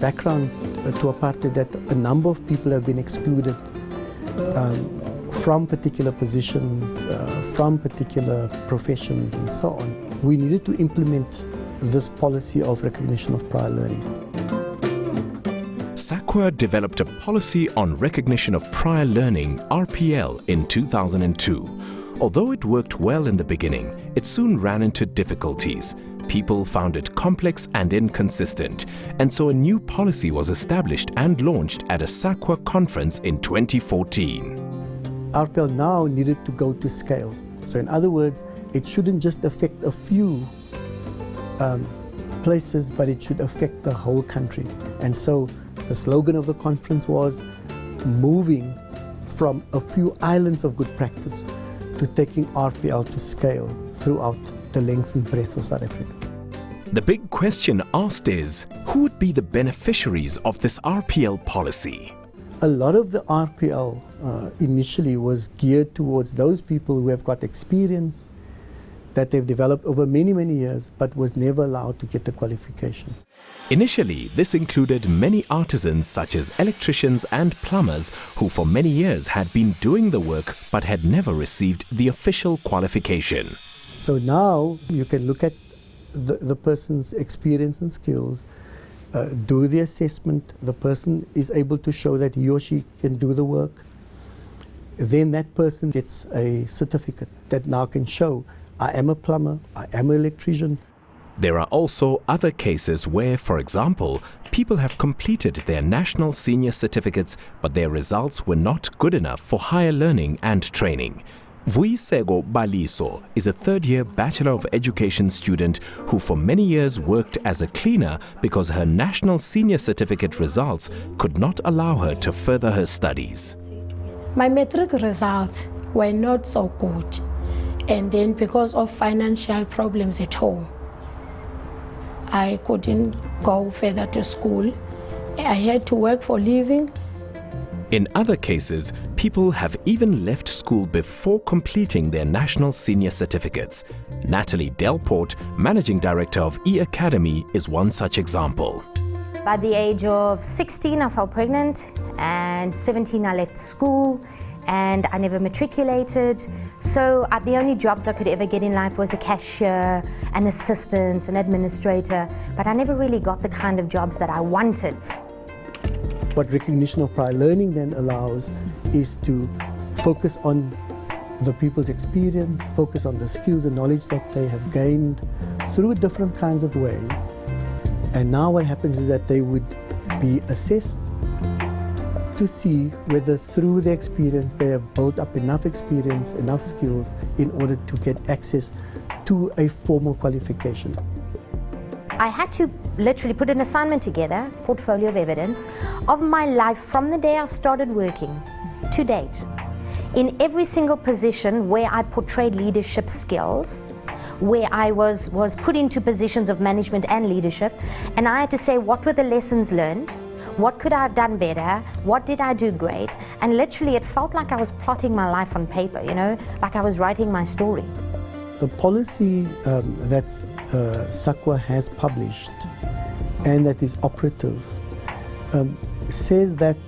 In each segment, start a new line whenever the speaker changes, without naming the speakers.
background to apartheid that a number of people have been excluded from particular positions, from particular professions and so on. We needed to implement this policy of recognition of prior learning.
SAQA developed a policy on recognition of prior learning, RPL, in 2002. Although it worked well in the beginning, it soon ran into difficulties. People found it complex and inconsistent, and so a new policy was established and launched at a SAQA conference in 2014.
RPL now needed to go to scale. So in other words, it shouldn't just affect a few places, but it should affect the whole country. And so the slogan of the conference was moving from a few islands of good practice to taking RPL to scale throughout the length and breadth of South Africa.
The big question asked is, who would be the beneficiaries of this RPL policy?
A lot of the RPL initially was geared towards those people who have got experience that they've developed over many, many years, but was never allowed to get the qualification.
Initially, this included many artisans such as electricians and plumbers who for many years had been doing the work but had never received the official qualification.
So now you can look at the person's experience and skills, do the assessment, the person is able to show that he or she can do the work, then that person gets a certificate that now can show, I am a plumber, I am an electrician.
There are also other cases where, for example, people have completed their national senior certificates, but their results were not good enough for higher learning and training. Vuyiseko Baliso is a third-year Bachelor of Education student who for many years worked as a cleaner because her national senior certificate results could not allow her to further her studies.
My matric results were not so good, and then because of financial problems at home, I couldn't go further to school. I had to work for living.
In other cases, people have even left school before completing their national senior certificates. Natalie Delport, Managing Director of E-Academy, is one such example.
By the age of 16, I fell pregnant, and 17, I left school, and I never matriculated. So the only jobs I could ever get in life was a cashier, an assistant, an administrator, but I never really got the kind of jobs that I wanted.
What recognition of prior learning then allows is to focus on the people's experience, focus on the skills and knowledge that they have gained through different kinds of ways. And now what happens is that they would be assessed to see whether through their experience they have built up enough experience, enough skills in order to get access to a formal qualification.
I had to literally put an assignment together, portfolio of evidence, of my life from the day I started working to date. In every single position where I portrayed leadership skills, where I was put into positions of management and leadership, and I had to say what were the lessons learned, what could I have done better, what did I do great, and literally it felt like I was plotting my life on paper, you know, like I was writing my story.
The policy that SAQA has published and that is operative says that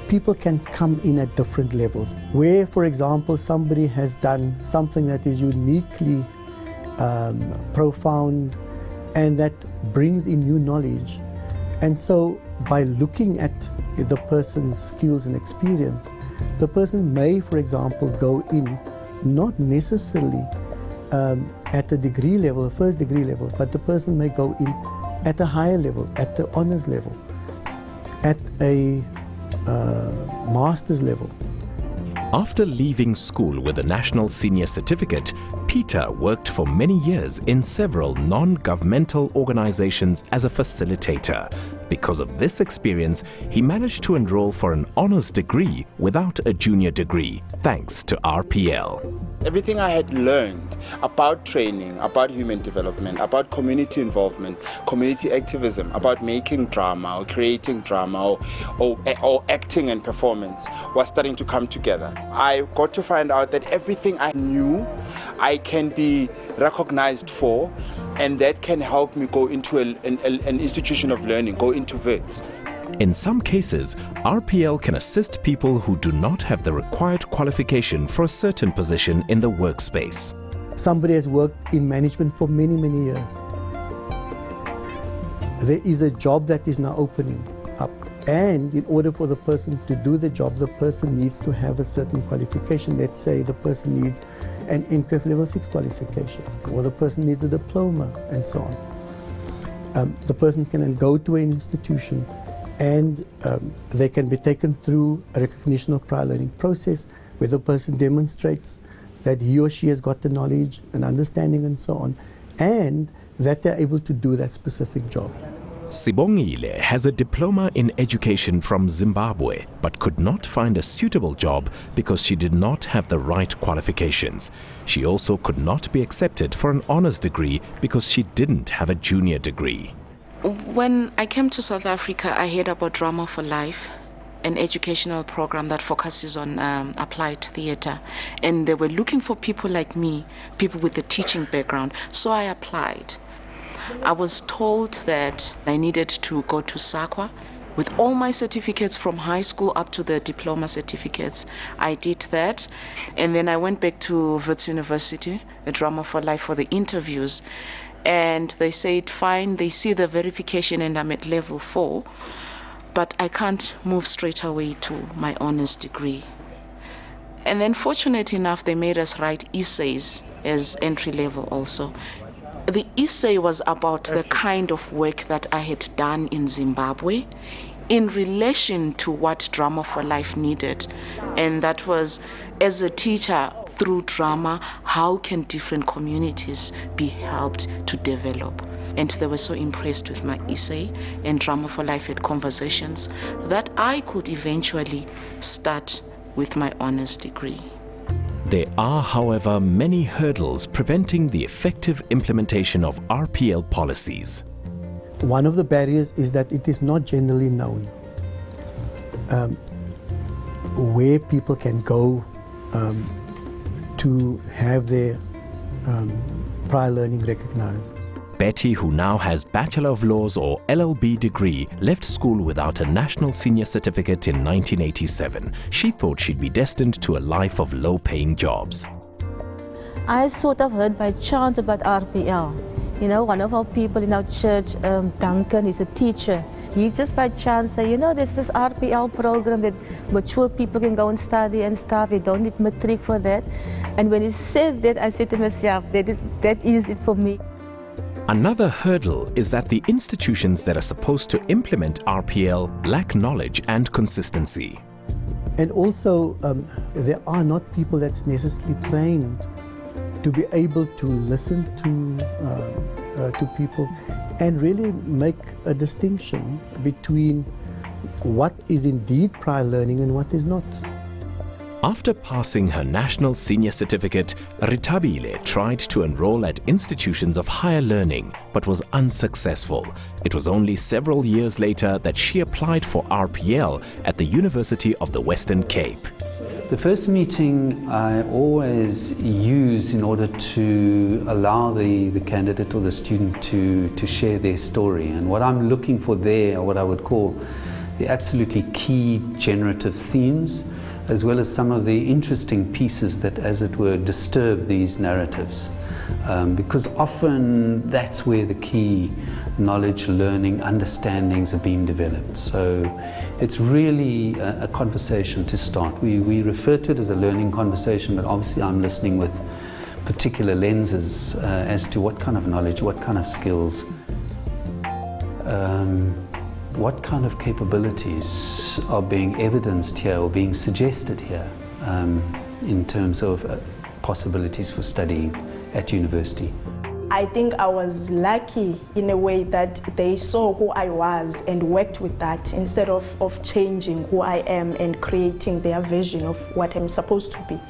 people can come in at different levels. Where, for example, somebody has done something that is uniquely profound and that brings in new knowledge. And so by looking at the person's skills and experience, the person may, for example, go in not necessarily at a degree level, a first degree level, but the person may go in at a higher level, at the honors level, at a master's level.
After leaving school with a national senior certificate, Peter worked for many years in several non-governmental organizations as a facilitator. Because of this experience, he managed to enroll for an honors degree without a junior degree, thanks to RPL.
Everything I had learned about training, about human development, about community involvement, community activism, about making drama or creating drama or acting and performance was starting to come together. I got to find out that everything I knew I can be recognized for, and that can help me go into an institution of learning, go into VETS.
In some cases, RPL can assist people who do not have the required qualification for a certain position in the workspace.
Somebody has worked in management for many, many years. There is a job that is now opening up, and in order for the person to do the job, the person needs to have a certain qualification. Let's say the person needs an NQF level 6 qualification, or the person needs a diploma, and so on. The person can then go to an institution, and they can be taken through a recognition of prior learning process where the person demonstrates that he or she has got the knowledge and understanding and so on, and that they're able to do that specific job.
Sibongile has a diploma in education from Zimbabwe, but could not find a suitable job because she did not have the right qualifications. She also could not be accepted for an honors degree because she didn't have a junior degree.
When I came to South Africa, I heard about Drama for Life, an educational program that focuses on applied theatre. And they were looking for people like me, people with a teaching background. So I applied. I was told that I needed to go to SAQA with all my certificates from high school up to the diploma certificates. I did that. And then I went back to Wits University, a Drama for Life, for the interviews. And they said, fine, they see the verification and I'm at level 4, but I can't move straight away to my honors degree. And then fortunate enough, they made us write essays as entry level also. The essay was about the kind of work that I had done in Zimbabwe in relation to what Drama for Life needed. And that was, as a teacher, through drama, how can different communities be helped to develop? And they were so impressed with my essay, and Drama for Life had conversations that I could eventually start with my honors degree.
There are, however, many hurdles preventing the effective implementation of RPL policies.
One of the barriers is that it is not generally known where people can go to have their prior learning recognized.
Betty, who now has Bachelor of Laws or LLB degree, left school without a national senior certificate in 1987. She thought she'd be destined to a life of low-paying jobs.
I sort of heard by chance about RPL. You know, one of our people in our church, Duncan, is a teacher. He just by chance said, you know, there's this RPL program that mature people can go and study and stuff. You don't need matric for that. And when he said that, I said to myself, that is it for me.
Another hurdle is that the institutions that are supposed to implement RPL lack knowledge and consistency.
And also, there are not people that's necessarily trained to be able to listen to people and really make a distinction between what is indeed prior learning and what is not.
After passing her national senior certificate, Ritabile tried to enroll at institutions of higher learning, but was unsuccessful. It was only several years later that she applied for RPL at the University of the Western Cape.
The first meeting I always use in order to allow the candidate or the student to share their story. And what I'm looking for there are what I would call the absolutely key generative themes, as well as some of the interesting pieces that, as it were, disturb these narratives. Because often that's where the key knowledge, learning, understandings are being developed. So it's really a conversation to start. We refer to it as a learning conversation, but obviously I'm listening with particular lenses as to what kind of knowledge, what kind of skills, what kind of capabilities are being evidenced here or being suggested here in terms of possibilities for studying at university.
I think I was lucky in a way that they saw who I was and worked with that instead of changing who I am and creating their vision of what I'm supposed to be.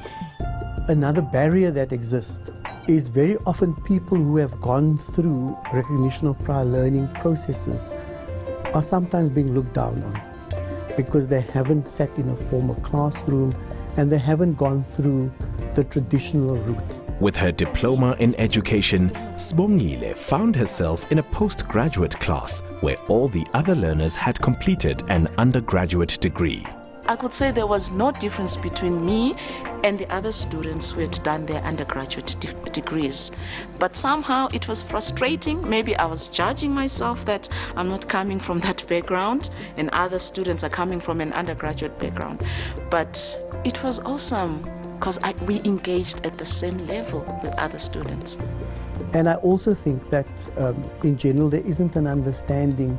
Another barrier that exists is very often people who have gone through recognition of prior learning processes are sometimes being looked down on because they haven't sat in a formal classroom and they haven't gone through the traditional route.
With her diploma in education, Sibongile found herself in a postgraduate class where all the other learners had completed an undergraduate degree.
I could say there was no difference between me and the other students who had done their undergraduate degrees. But somehow it was frustrating. Maybe I was judging myself that I'm not coming from that background and other students are coming from an undergraduate background. But it was awesome because we engaged at the same level with other students.
And I also think that in general there isn't an understanding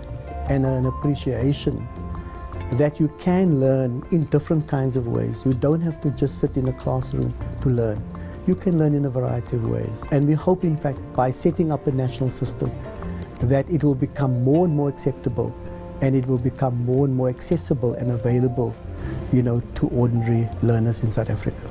and an appreciation that you can learn in different kinds of ways. You don't have to just sit in a classroom to learn. You can learn in a variety of ways. And we hope, in fact, by setting up a national system, that it will become more and more acceptable and it will become more and more accessible and available, to ordinary learners in South Africa.